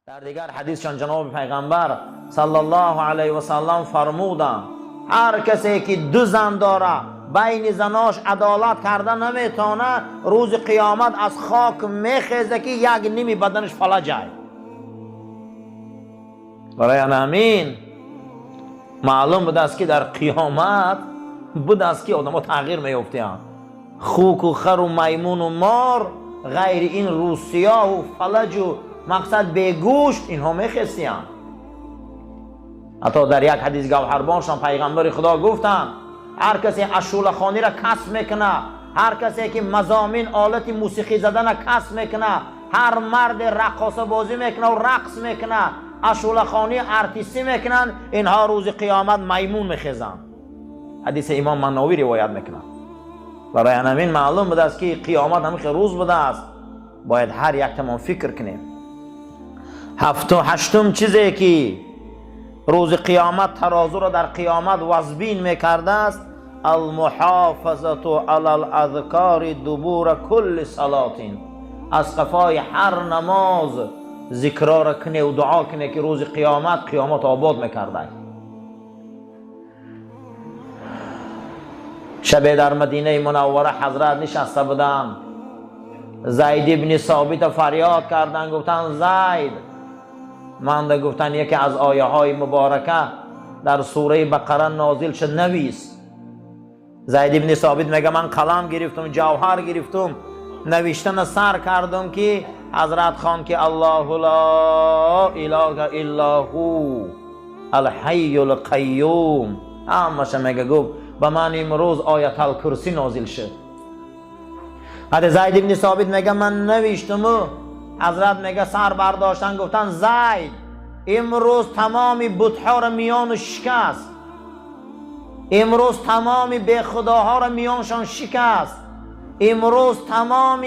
در دیگر حدیثشان جناب پیغمبر صلی الله علیه و سلم فرمودند هر کسی که دو زن داره بین زناش عدالت کرده نمیتونه روز قیامت از خاک میخیزه که یک نیمی بدنش فلجه. برای همین معلوم بود است که در قیامت بود است که آدم ها تغییر میفتند. خوک و خر و میمون و مار غیر این روسیا و فلج و مقصد به گوشت اینها میخستیند. حتی در یک حدیث گوهربانشان پیغمبر خدا گفتند هر کسی اشوله خانی را کسب میکنه، هر کسی که مضامین آلت موسیقی زدن کسب میکنه، هر مرد رقاصه بازی میکنه و رقص میکنه، اشوله خانی ارتیستی میکنن، اینها روز قیامت میمون میخیزن. حدیث امام مناوی روایت میکنه. برای همین معلوم بوده است که قیامت همیشه روز بوده است، باید هر یک تمام فکر کنیم. هشتم چیزی که روز قیامت ترازو را در قیامت وزبین میکرده است المحافظة علی الاذکار دبور کل صلات. از قفای هر نماز ذکرها را کنه و دعا کنه که روز قیامت آباد میکرده. شب در مدینه منوره حضرت نشسته بودند، زید ابن ثابت فریاد کردند، گفتند زید من گفتن یکی از آیه های مبارکه در سوره بقره نازل شد نویس. زید ابن ثابت میگه من قلم گرفتم جوهر گرفتم نوشتن سر کردم که حضرت خان که الله لا اله الا هو الحی القیوم همش میگه گفت به من امروز آیت الکرسی نازل شد. بعد زید ابن ثابت میگه من نوشتم. حضرت میگه سر برداشتن گفتن زید امروز تمام بت‌ها را میان شکست، امروز تمام بی خداها را میانشان شکست، امروز تمام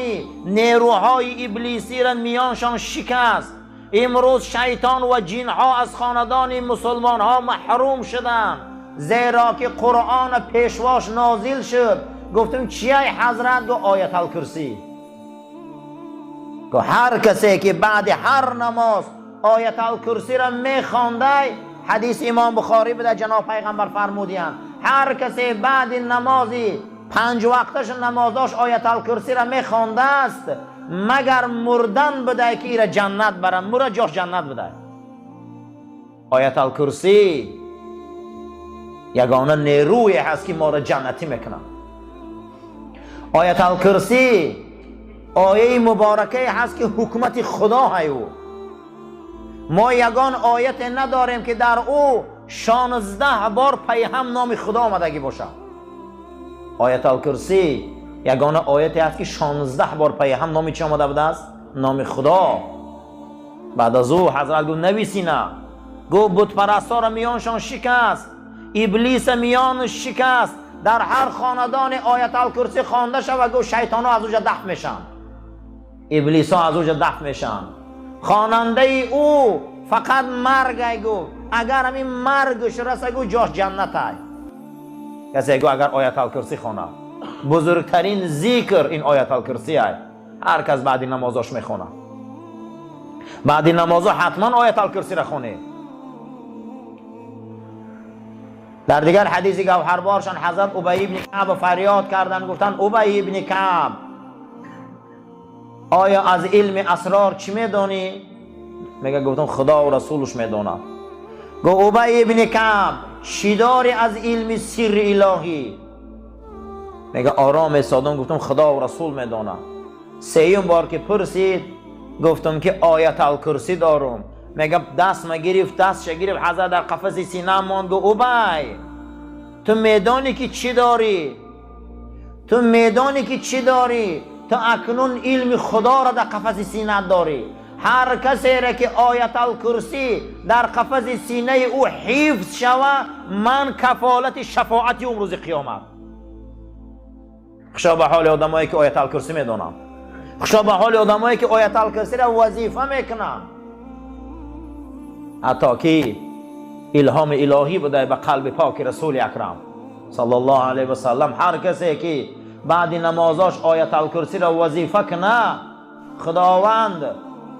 نیروهای ابلیسی را میانشان شکست، امروز شیطان و جنها از خاندان مسلمان ها محروم شدند زیرا که قرآن پیشواش نازل شد. گفتم چیه حضرت؟ گو آیت الکرسی. که هر کسی که بعد هر نماز آیت الکرسی را میخوانده، حدیث امام بخاری بوده جناب پیغمبر فرمودند هر کسی بعد نمازی 5 وقتش نمازاش آیت الکرسی را میخوانده است مگر مردن بده که ایره جنت بره، مرا جاش جنت بده. آیت الکرسی یگانه نیروی هست که ما را جنتی میکنه. آیت الکرسی آیه مبارکه هست که حکمت خدا هیو. ما یگان آیت نداریم که در او 16 بار پیهم نام خدا آمدگی باشه. آیت الکرسی یگانه آیتی هست که 16 بار پیهم نام چی آمده بوده است؟ نام خدا. بعد از او حضرت گفت نویسینه، گفت بت پرستا را میانشان شکست، ابلیس میان شکست، در هر خاندان آیت الکرسی خوانده شود گفت شیطان ها از اوجا دفع میشن، ابلیس ها از اوجا دفع میشن. خواننده او فقط مرگ گفت اگر همین مرگش رسه گفت جاش جنت های. کسی گفت اگر آیت الکرسی خونه بزرگترین ذکر این آیت الکرسی های، هر کس بعد نمازاش میخونه، بعد نمازا حتما آیت الکرسی را خونه. در دیگر حدیث گوهربارشان حضرت ابی ابن کعب فریاد کردند، گفتند ابی ابن کعب آیا از علم اسرار چی میدانی؟ میگه گفتم خدا و رسولش میدونه. گفت ابی ابن کعب چی داری از علم سر الهی؟ میگه آرام ایستادم گفتم خدا و رسول میدونه. 3م بار که پرسید گفتم که آیت الکرسی دارم. میگه دست ما گرفت، دستش گرفت، حضرت در قفس سینه ماند. گفت ابی تو میدانی که چی داری؟ تو میدانی که چی داری؟ تو اکنون علم خدا را در قفس سینه داری. هر کسی را که آیت الکرسی در قفس سینه او حفظ شود من کفالت شفاعتی اون روز قیامت. خشا به حال آدمایی که آیت الکرسی میدونن، خشا به حال آدمایی که آیت الکرسی را وظیفه میکنن. حتی که الهام الهی بوده به قلب پاک رسول اکرم صلی الله علیه و سلم، هر کسی که بعد نمازاش آیت الکرسی را وظیفه کنه خداوند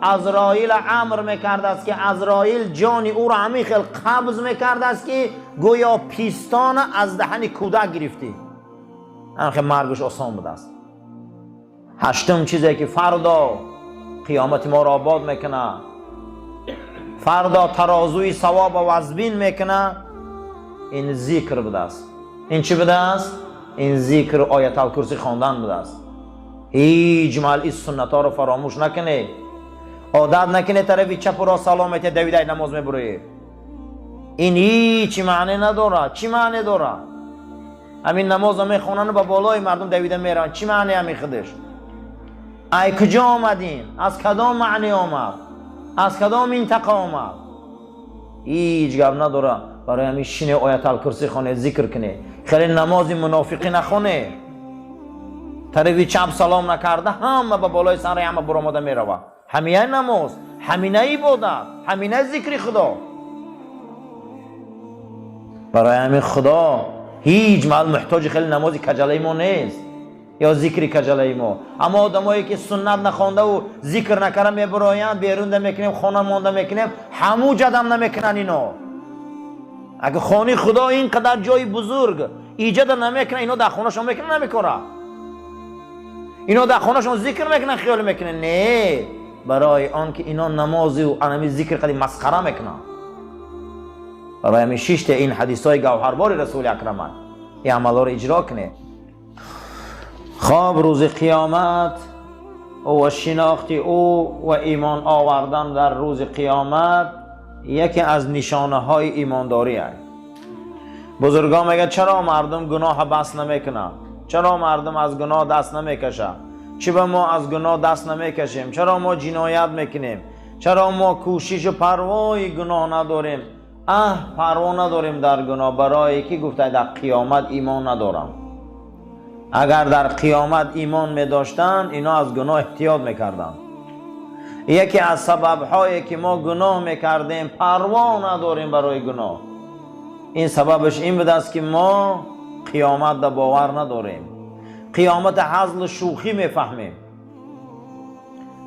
عزرائیل امر میکرد است که عزرائیل جان او را همی خیل قبض میکرد است که گویا پیستان از دهن کودک گرفتی. همخه مرگش آسان بود است. هشتم چیزی که فردا قیامت ما را آباد میکنه، فردا ترازوی ثواب و وزبین میکنه، این ذکر بوده است. این چی بوده است؟ این ذکر آیت الکرسی خواندن بوده است. هیچ مال این سنت ها رو فراموش نکنه. عادت نکنه طرفی چپ و را سلامت دویده نماز میبره. این هیچ معنی نداره. چی معنی داره؟ همین نماز میخونن با بالای مردم دویده میرن. چی معنی همی خودش؟ ای کجا آمدین؟ از کدام معنی آمد؟ از کدام منطقه آمد؟ هیچ گپ نداره. برای همین شینه آیت الکرسی خونه، ذکر کنه. خیلی نماز منافقی نخونه. طرفی چپ سلام نکرده همه با بالای سر همه برآمده میروه. همینه نماز، همینه عبادت، همینه ذکر خدا. برای همین خدا هیچ محل محتاج خیلی نمازی کجلای ما نیست یا ذکری کجلای ما. اما آدمایی که سنت نخوانده و ذکر نکرده میبرایند، بیرون میکنیم، خانه مانده میکنیم، همو جدم نمیکنن اینا. اگه خانه خدا اینقدر جای بزرگ ایجاد نمیکنه، اینا در خونه شما میکنه نمیکنه. اینا در خونه شما ذکر میکنن، خیال میکنه. نه، برای آن که اینا نمازی و انمی ذکر خیلی مسخره میکنن. برای همین شش این حدیث های گوهربار رسول اکرم این عمل رو اجرا کنه. خواب روز قیامت و شناخت او و ایمان آوردن در روز قیامت یکی از نشانه های ایمانداری است. بزرگان میگه چرا مردم گناه بس نمیکنن؟ چرا مردم از گناه دست نمیکشن؟ چرا ما از گناه دست نمیکشیم؟ چرا ما جنایت میکنیم؟ چرا ما کوشش و پروای گناه نداریم؟ پروا نداریم در گناه. برای کی گفته در قیامت ایمان ندارم. اگر در قیامت ایمان می داشتن اینا از گناه احتیاط میکردن. یکی از سبب هایی که ما گناه میکردیم پروا نداریم برای گناه، این سببش این بود است که ما قیامت در باور نداریم. قیامت هزل شوخی میفهمیم.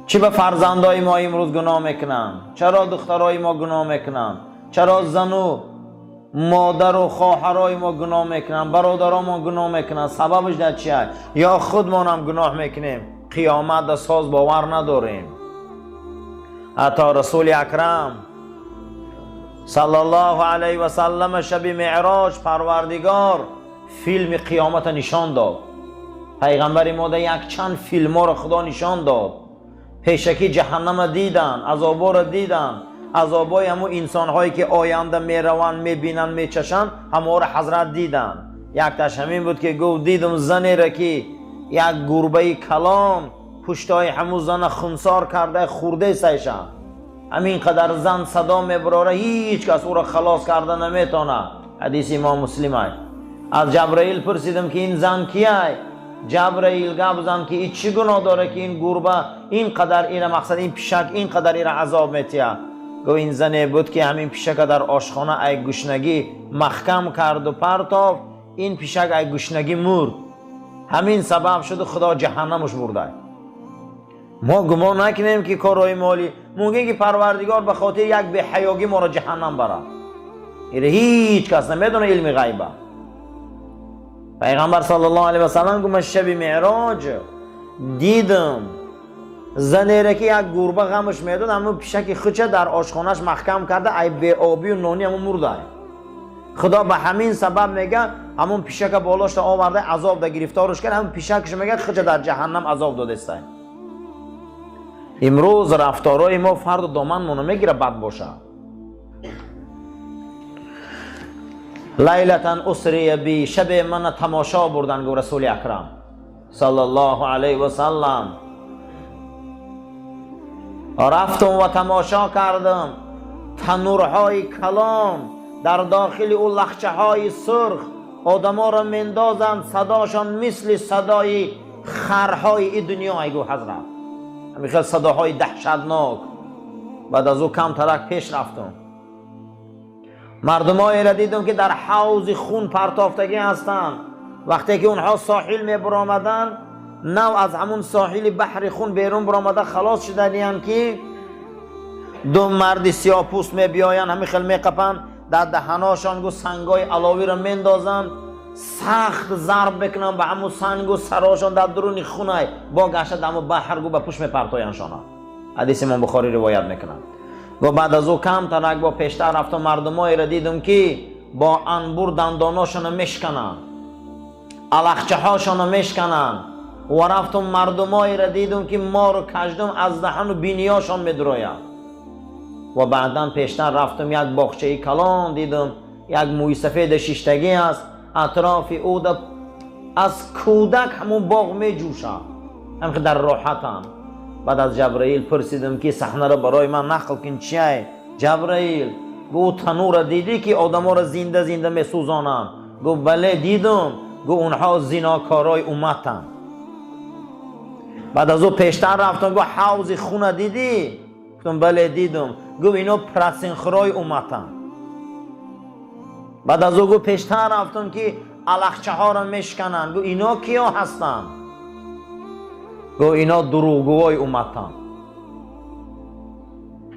چی به فرزندای ما امروز گناه میکنن؟ چرا دخترای ما گناه میکنن؟ چرا زن و مادر و خواهرای ما گناه میکنن؟ برادرای ما گناه میکنن؟ سببش در چیه؟ یا خودمان هم گناه میکنیم، قیامت در ساز باور نداریم. حتی رسول اکرم صلی الله علیه و سلم شب معراج پروردگار فیلم قیامت نشان داد. پیغمبر ما در یک چند فیلم ها را خدا نشان داد. پیشکی جهنم دیدن، عذابا را دیدن، عذابای همو انسان هایی که آینده میروند میبینن میچشن همه را حضرت دیدن. یک تاش همین بود که گفت دیدم زنی را که یک گربه کلام پشتای همو زن خونسار کرده خورده سیشن. همین قدر زن صدا میبراره، هیچ کس او را خلاص کرده نمیتونه. حدیث امام مسلم است. از جبرائیل پرسیدم که این زن کیه؟ جبرائیل گفت زن که این چی گناه داره که این گربه اینقدر اینا مقصد این پیشک اینقدر اینا عذاب میتیه؟ گفت این زنی بود که همین پیشک در آشخانه ای گشنگی محکم کرد و پرتاف، این پیشک ای گشنگی مرد. همین سبب شد خدا جهنمش برده. ما گمان نکنیم که کارهای مالی ممکنه که پروردگار به خاطر یک به حیاگی ما را جهنم بره. این هیچ کس نمیدونه، علم غیبه. پیغمبر صلی الله علیه و سلم گفت من شب معراج دیدم زنی را که یک گربه غمش میداد همون پیشک خودش در آشخانهش محکم کرده، ای به آبی و نانی همون مرده. خدا به همین سبب میگه همون پیشک بالاش آورده عذاب ده گرفتارش کرد، همون پیشکش میگه خودش در جهنم عذاب داده است. امروز رفتارای ما فرد دامن مونو میگیره بد باشه. لیلتن اسری بی، شب من تماشا بردن گو رسول اکرم صلی الله علیه و سلم. رفتم و تماشا کردم تنورهای کلام در داخل او لخچه های سرخ آدما را مندازند، صداشان مثل صدای خرهای این دنیا. ایگو حضرت همیشه صداهای دهشتناک. بعد از او کم ترک پیش رفتم، مردمایی را دیدم که در حوض خون پرتافتگی هستند. وقتی که اونها ساحل می برآمدن، نو از همون ساحل بحر خون بیرون برآمده خلاص شدن که دو مرد سیاه پوست می بیاین همین خیلی می قپن در دهناشان گو سنگای علاوی را میندازن سخت ضرب بکنن به همون سنگ و سراشان در درون خونه با گشت همون بحر گو به پوش میپرتاینشان. حدیث امام بخاری روایت میکنن. گو بعد از او کم ترک با پیشتر رفتم مردمایی را دیدم که با انبور دنداناشان میشکنن علخچه هاشان میشکنن و رفتم مردمایی را دیدم که ما رو کشدم از دهن و بینیاشان میدروید. و بعدا پیشتر رفتم یک باغچه کلان دیدم یک موی سفید شیشتگی است اطراف او از کودک همون باغ می جوشه هم که در راحتم. بعد از جبرائیل پرسیدم که صحنه را برای من نقل کن چیه جبرائیل؟ گو تنور دیدی که آدم ها را زنده زنده می سوزانن؟ گو بله دیدم. گو اونها زناکارای امتن. بعد از او پیشتر رفتم گو حوض خونه دیدی؟ گفتم بله دیدم. گو اینو پرسینخورای امتن. بعد از او گو پیشتر رفتم که علخچه ها را میشکنن. گو اینا کیا هستن؟ گو اینا دروغگوهای امتن.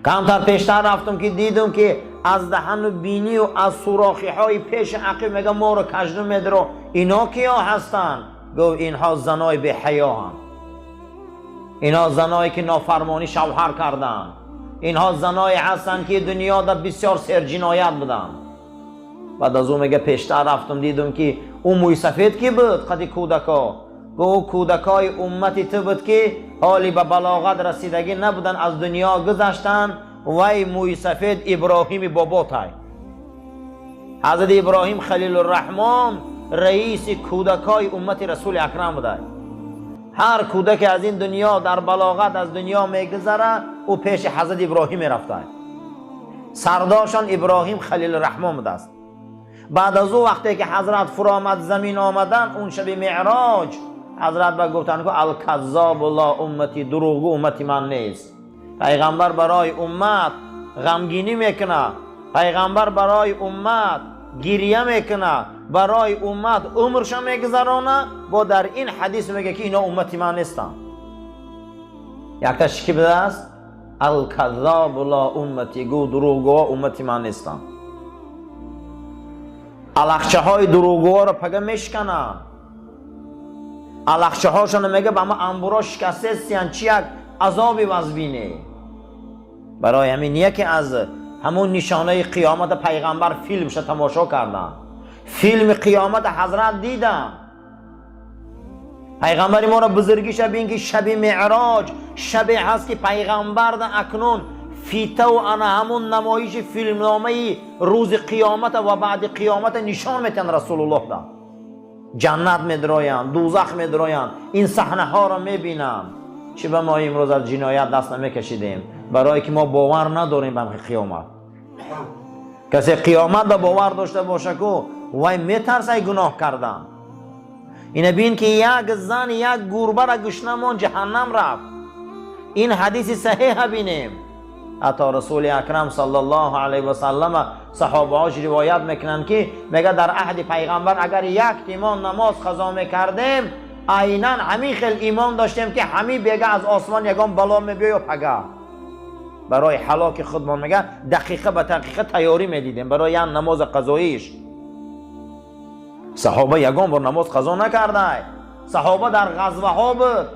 کمتر پیشتر رفتم که دیدم که از دهن و بینی و از سوراخی های پیش عقیب میگه ما رو کجدو میدرو. اینا کیا هستن؟ گو اینها زنای به حیا هم. اینها زنایی که نافرمانی شوهر کردن. اینها زنایی هستن که دنیا در بسیار سر جنایت بودن. بعد از اون میگه پیشتر رفتم دیدم که اون موی سفید کی بود؟ قدی کودکا. گو کودکای امتی تو بود که حالی به بلاغت رسیدگی نبودن از دنیا گذشتن. وی موی سفید ابراهیم بابا تای حضرت ابراهیم خلیل الرحمن رئیس کودکای امت رسول اکرم بوده. هر کودک از این دنیا در بلاغت از دنیا میگذره او پیش حضرت ابراهیم رفته. سرداشان ابراهیم خلیل الرحمن بوده است. بعد از او وقتی که حضرت فرامد زمین آمدن اون شب معراج حضرت با گفتن که الکذاب لا امتی دروغگو امتی من نیست. پیغمبر برای امت غمگینی میکنه. پیغمبر برای امت گریه میکنه. برای امت عمرش میگذرانه. با در این حدیث میگه که اینا امتی من نیستن. یک تاش کی بوده است؟ الکذاب لا امتی گو دروغگو امتی من نیستن. علخچه های دروغگو را پگه میشکنن. علخچه هاشون میگه به ما انبورا شکسته سیان چی یک عذابی وزبینه. برای همین یکی از همون نشانه قیامت پیغمبر فیلمش تماشا کردن. فیلم قیامت حضرت دیدن. پیغمبر ما را بزرگی شب این که شب معراج شبی هست که پیغمبر در اکنون فیته و انا همون نمایش فیلمنامه روز قیامت و بعد قیامت نشان میتن رسول الله دا. جنت میدروین دوزخ میدروین این صحنه ها را میبینن. چی به ما امروز از جنایت دست نمیکشیدیم برای که ما باور نداریم به قیامت. کسی قیامت را باور داشته باشه که وای میترسه گناه کردن. اینه بین که یک زن یک گربه را گشنمون جهنم رفت. این حدیث صحیح بینیم. حتی رسول اکرم صلی الله علیه و سلم صحابه هاش روایت میکنن که میگه در عهد پیغمبر اگر یک تیمان نماز قضا میکردیم عیناً همین خیل ایمان داشتیم که همین بیگه از آسمان یگان بلا میبیه و پگه برای هلاک خودمان میگه دقیقه به دقیقه تیاری میدیدیم برای این نماز قضاییش. صحابه یگان بار نماز قضا نکرده. صحابه در غزوه ها بود.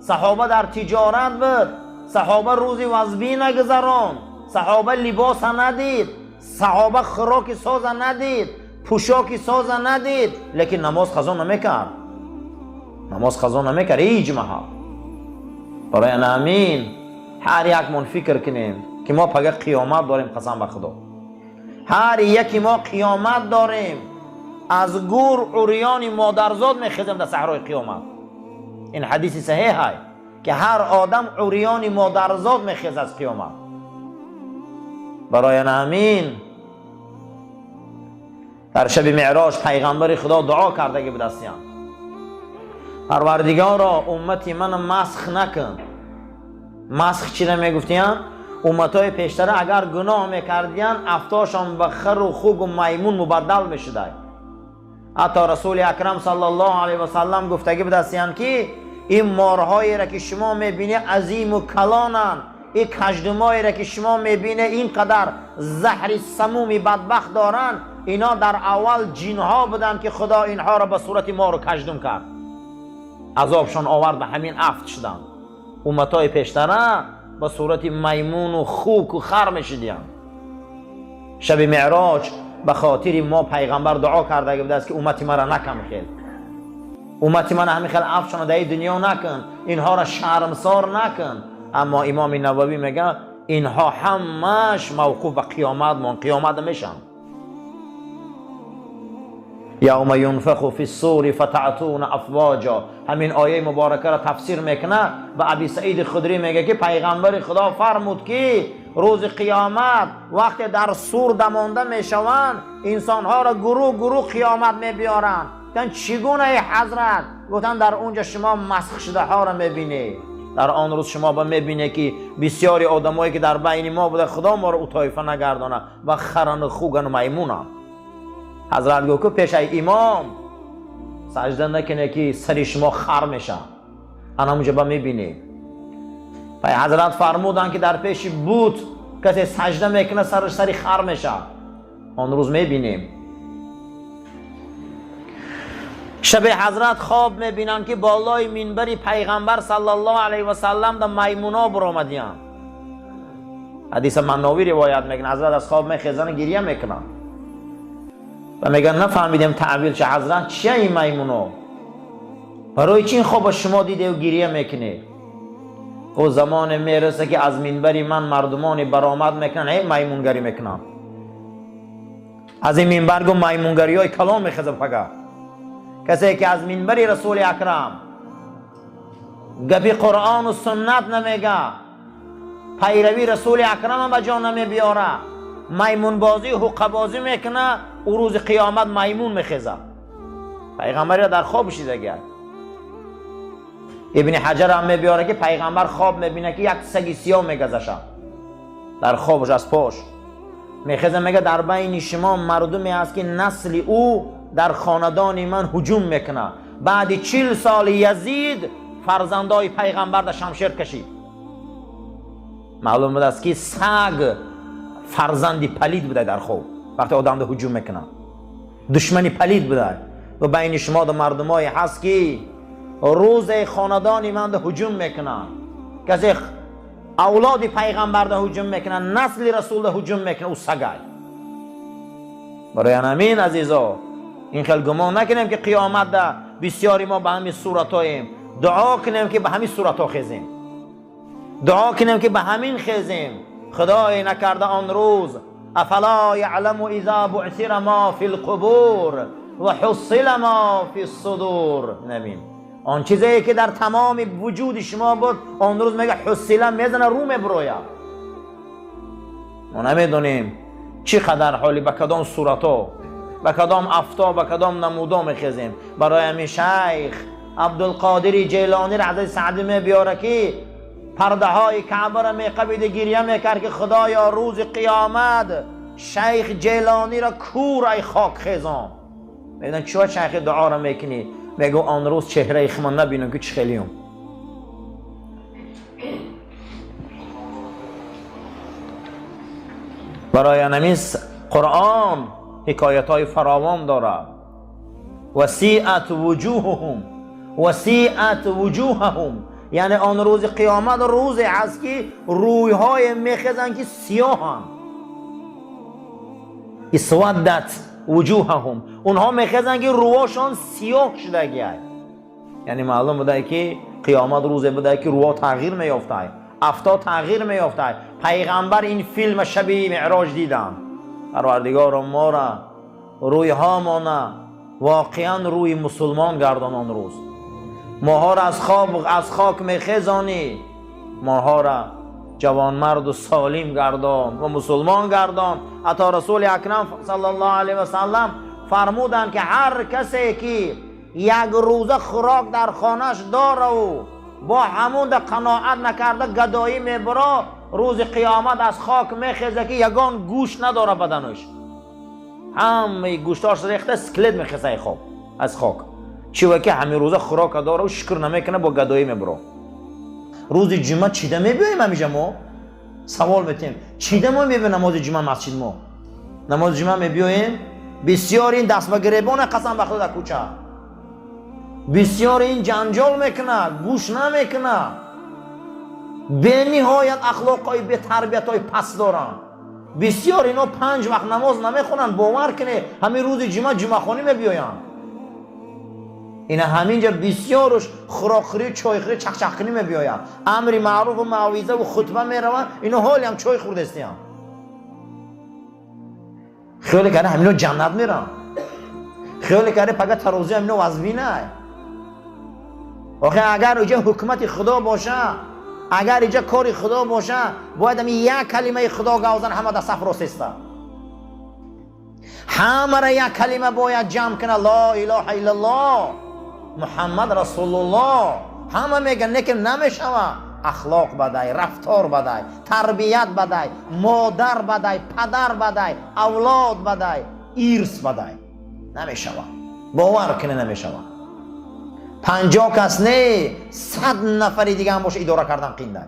صحابه در تجارت بود. صحابه روزی وزبی نگذران. صحابه لباس ندید. صحابه خوراک ساز ندید. پوشاک ساز ندید. لیکن نماز قضا نمیکرد. نماز قضا نمیکرد هیچ محل. برای همین هر یک من فکر کنیم که ما پگه قیامت داریم. قسم به خدا هر یکی ما قیامت داریم. از گور عریان مادرزاد میخیزیم در صحرای قیامت. این حدیث صحیح است که هر آدم عریان مادرزاد میخیز از قیامت. برای همین در شب معراج پیغمبر خدا دعا کرده که بدستیان پروردگارا امتی من مسخ نکن. مسخ چی را میگفتیان؟ امتای پیشتر اگر گناه میکردیان افتاشان به خر و خوک و میمون مبدل میشده. حتی رسول اکرم صلی الله علیه و سلم گفتگی بدستیان که این مارهایی را که شما میبینی عظیم و کلانن این کژدمایی را که شما میبینه اینقدر زهر سمومی بدبخت دارن، اینا در اول جنها بودن که خدا اینها را به صورت مار و کژدم کرد، عذابشان آورد به همین افت شدن. امتای پیشتره به صورت میمون و خوک و خر میشدن. شب معراج به خاطر ما پیغمبر دعا کرده بوده است که امتی مرا نکم خیل، امتی من همین خیل افشان در دنیا نکن، اینها را شرمسار نکن. اما امام نووی میگه اینها همش موقوف به قیامت من، قیامت میشن. یوم ینفخ فی الصور فتعتون افواجا. همین آیه مبارکه را تفسیر میکنه و ابی سعید خدری میگه که پیغمبر خدا فرمود که روز قیامت وقتی در صور دمانده میشوند، انسانها را گروه گروه قیامت میبیارن. گفتن چگونه ای حضرت؟ گفتن در اونجا شما مسخ شده ها را میبینی. در آن روز شما با میبینه که بسیاری آدمایی که در بین ما بوده خدا ما را او طایفه نگردانه و خرن و خوگن و میمونن. حضرت گفت که پیش ای امام سجده نکنه که سری شما خر میشه. انا اونجا با میبینی. پای حضرت فرمودن که در پیش بوت کسی سجده میکنه سرش سری خر میشه. آن روز میبینیم. شب حضرت خواب میبینن که بالای منبری پیغمبر صلی الله علیه و سلم در میمونا برآمدین. حدیث مناوی روایت میکنه حضرت از خواب میخیزن گریه میکنن و میگن نفهمیدیم تعبیر چه حضرت چیه این میمونا؟ برای چی این خواب شما دیده و گریه میکنه؟ او زمان میرسه که از منبری من مردمانی برآمد میکنن هی میمونگری میکنن. از این منبر گو میمونگری های کلام میخیزه فقط. کسی که از منبری رسول اکرم گپی قرآن و سنت نمیگه، پیروی رسول اکرم هم به جا نمیبیاره، میمون بازی و حقه بازی میکنه، او روز قیامت میمون میخیزه. پیغمبری را در خوابش دیده. ابن حجر هم میبیاره که پیغمبر خواب میبینه که یک سگ سیاه میگذشه در خوابش از پاش میخیزه، میگه در بین شما مردمی هست که نسل او در خاندان من هجوم میکنه. بعد 40 سال یزید فرزندای پیغمبر در شمشیر کشید. معلوم بود است که سگ فرزندی پلید بوده در خواب وقتی آدم در هجوم میکنه، دشمنی پلید بوده. و بین شما در مردمای هست که روز خاندان من در هجوم میکنه، کسی اولاد پیغمبر در هجوم میکنه، نسل رسول در هجوم میکنه، او سگای. برای همین عزیزا این خیلی گمان نکنیم که قیامت ده بسیاری ما به همین صورت هاییم. دعا کنیم که به همین صورت ها خیزیم، دعا کنیم که به همین خیزیم. خدای نکرده آن روز افلا یعلم اذا بعثر ما فی القبور و حصل ما فی الصدور. نبین آن چیزی که در تمام وجود شما بود آن روز میگه حصله میزنه رو میبرویا. ما نمیدونیم چی قدر حالی به کدام صورت ها، به کدام افتا، به کدام نمودا میخیزیم. برای همین شیخ عبدالقادر جیلانی را حضرت سعدی میبیاره که پرده های کعبه را میقبید گریه میکرد که خدایا روز قیامت شیخ جیلانی را کور ای خاک خیزان. میدن چوه شیخ دعا را میکنی؟ میگو آن روز چهره خمان نبینم که چه خیلیم. برای همین قرآن حکایت های فراوان داره. وسیعت وجوههم، وسیعت وجوههم، یعنی آن روز قیامت روزی هست که روی های میخیزن که سیاهن. اسودت وجوههم، اونها میخیزن که رواشان سیاه شده گیه. یعنی معلوم بوده که قیامت روزی بوده که روها تغییر میافته، افتا تغییر میافته. پیغمبر این فیلم شب معراج دیدن. پروردگار ما را روی ها مانه واقعا روی مسلمان گردان. آن روز ماها را از خاک میخیزانی، ماها را جوان مرد و سالم گردان و مسلمان گردان. حتی رسول اکرم صلی الله علیه و سلم فرمودند که هر کسی که یک روزه خوراک در خانهش داره و با همون در قناعت نکرده گدایی میبره، روز قیامت از خاک میخیزه که یگان گوش نداره بدنش، همه گوشتاش ریخته اسکلت میخیزه خواب از خاک. چیوه که همین روزه خوراک داره و شکر نمیکنه با گدایی میبره. روز جمعه چیده میبینیم همیشه ما سوال میتیم چیده ما میبینیم نماز جمعه مسجد ما نماز جمعه میبیویم بسیار این دست به گریبان قسم بخدا در کوچه بسیار این جنجال میکنه گوش نمیکنه به نهایت اخلاقای به تربیت های پس دارن بسیار اینا 5 وقت نماز نمیخونن باور کنه همین روز جمعه خانی میبیاین اینا همینجا بسیارش خوراکخوری چایخوری چخچخکنی میبیاین امر معروف و موعظه و خطبه میرون اینا حالی هم چای خورده استیم خیلی کرده همینا جنت میرن خیلی کرده پگه ترازی همینا وزبی نه آخه اگر اینجا حکمت خدا باشه اگر اینجا کاری خدا باشه باید همین یک کلمه خدا گوزن همه در صف راست است همه را یک کلمه باید جمع کنه لا اله الا الله محمد رسول الله همه میگن لیکن نمیشوه اخلاق بدای رفتار بدای تربیت بدای مادر بدای پدر بدای اولاد بدای ایرث بدای نمیشوه باور کنه نمیشوه 50 کس نه 100 نفری دیگه هم باشه اداره کردن قینده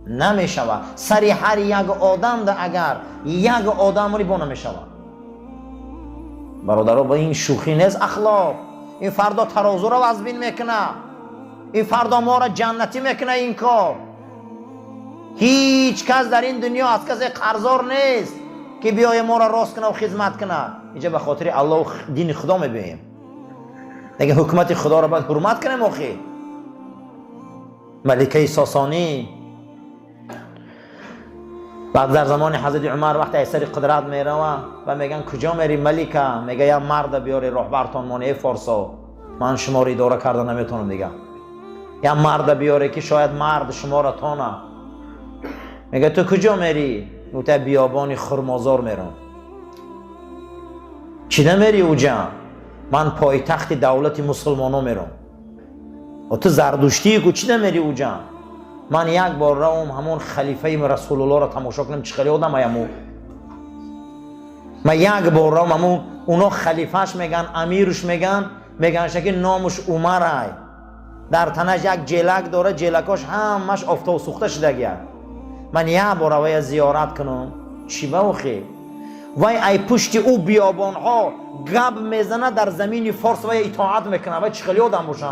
نمیشوه سری هر یک آدم ده اگر یک آدم رو با نمیشوه برادرها با این شوخی نیست اخلاق این فردا ترازو رو وزبین میکنه این فردا ما را جنتی میکنه این کار هیچ کس در این دنیا از کسی قرضدار نیست که بیای ما را راست کنه و خدمت کنه اینجا به خاطر الله و دین خدا میبینیم دیگه حکمت خدا را باید حرمت کنیم آخی ملکه ساسانی بعد در زمان حضرت عمر وقتی سر قدرت میروه و میگن کجا میری ملکه میگه یا مرد بیاری رهبرتان مانه فارسا من شما رو اداره کردن نمیتونم دیگه یا مرد بیاره که شاید مرد شما را تانه میگه تو کجا میری گفته بیابانی خرمازار میرم چی نمیری اوجا من پایتخت دولت مسلمانو میرم و تو زردشتی کو چی نمیری اوجا من یک بار روم همون خلیفه رسول الله را تماشا کنم چه خیلی آدم ایمو من یک بار روم همون اونا خلیفهش میگن امیرش میگن که نامش عمره در تنش یک جلک داره جلکاش همش آفتاب سوخته شده گرد من یک بار روی زیارت کنم چی بخی وای ای پشت او بیابان ها گب میزنه در زمین فارس وای اطاعت میکنه وای چه خیلی آدم باشه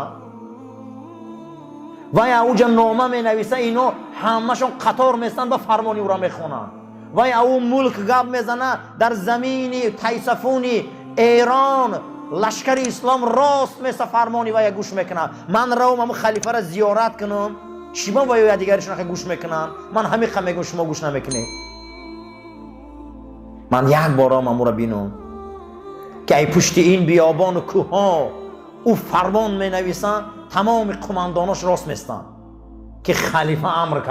وای اوجا نامه می نویسه اینو همشون قطار میستن به فرمانی او را میخونن وای او ملک گب میزنه در زمین تیسفونی ایران لشکر اسلام راست میسته فرمانی وای گوش میکنن من روم همون خلیفه را زیارت کنم چی با وای دیگرشون گوش میکنن من همین خم میگم شما گوش نمیکنی من یک بارم امو را بینم که ای پشت این بیابان و کوه ها او فرمان می نویسن تمام قمانداناش راست میستن که خلیفه امر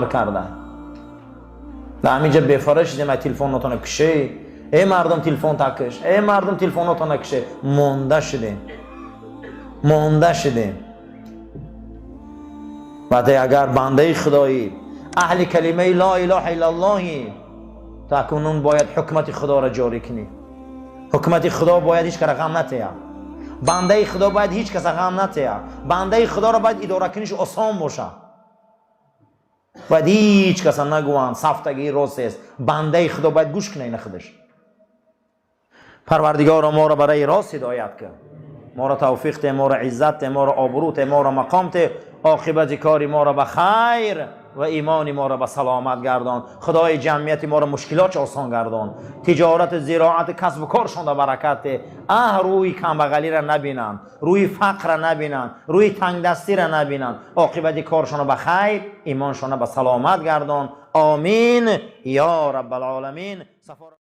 کرده در همینجا بفرش دیدم ای تلفن نتونه کشه ای مردم تلفن تکش ای مردم تلفن نتونه کشه مونده شدیم وقتی اگر بنده خدایی اهل کلمه لا اله الا الله تاکنون باید حکمت خدا را جاری کنی حکمت خدا باید هیچ کس غم نتیه بنده خدا باید هیچ کس غم نتیه بنده خدا را باید اداره کنیش آسان باشه باید هیچ کس نگوان صفتگی راست است بنده خدا باید گوش کنه این خودش پروردگار ما را برای راست هدایت کن ما را توفیق ده ما را عزت ده ما را آبرو ده ما را مقام ده عاقبت کاری ما را به خیر و ایمان ما را به سلامت گردان خدای جمعیت ما را مشکلات آسان گردان تجارت زراعت کسب و کارشان را برکت ده روی کمبغلی را نبینن روی فقر را نبینن روی تنگ دستی را نبینن عاقبت کارشان را به خیر ایمانشان را به سلامت گردان آمین یا رب العالمین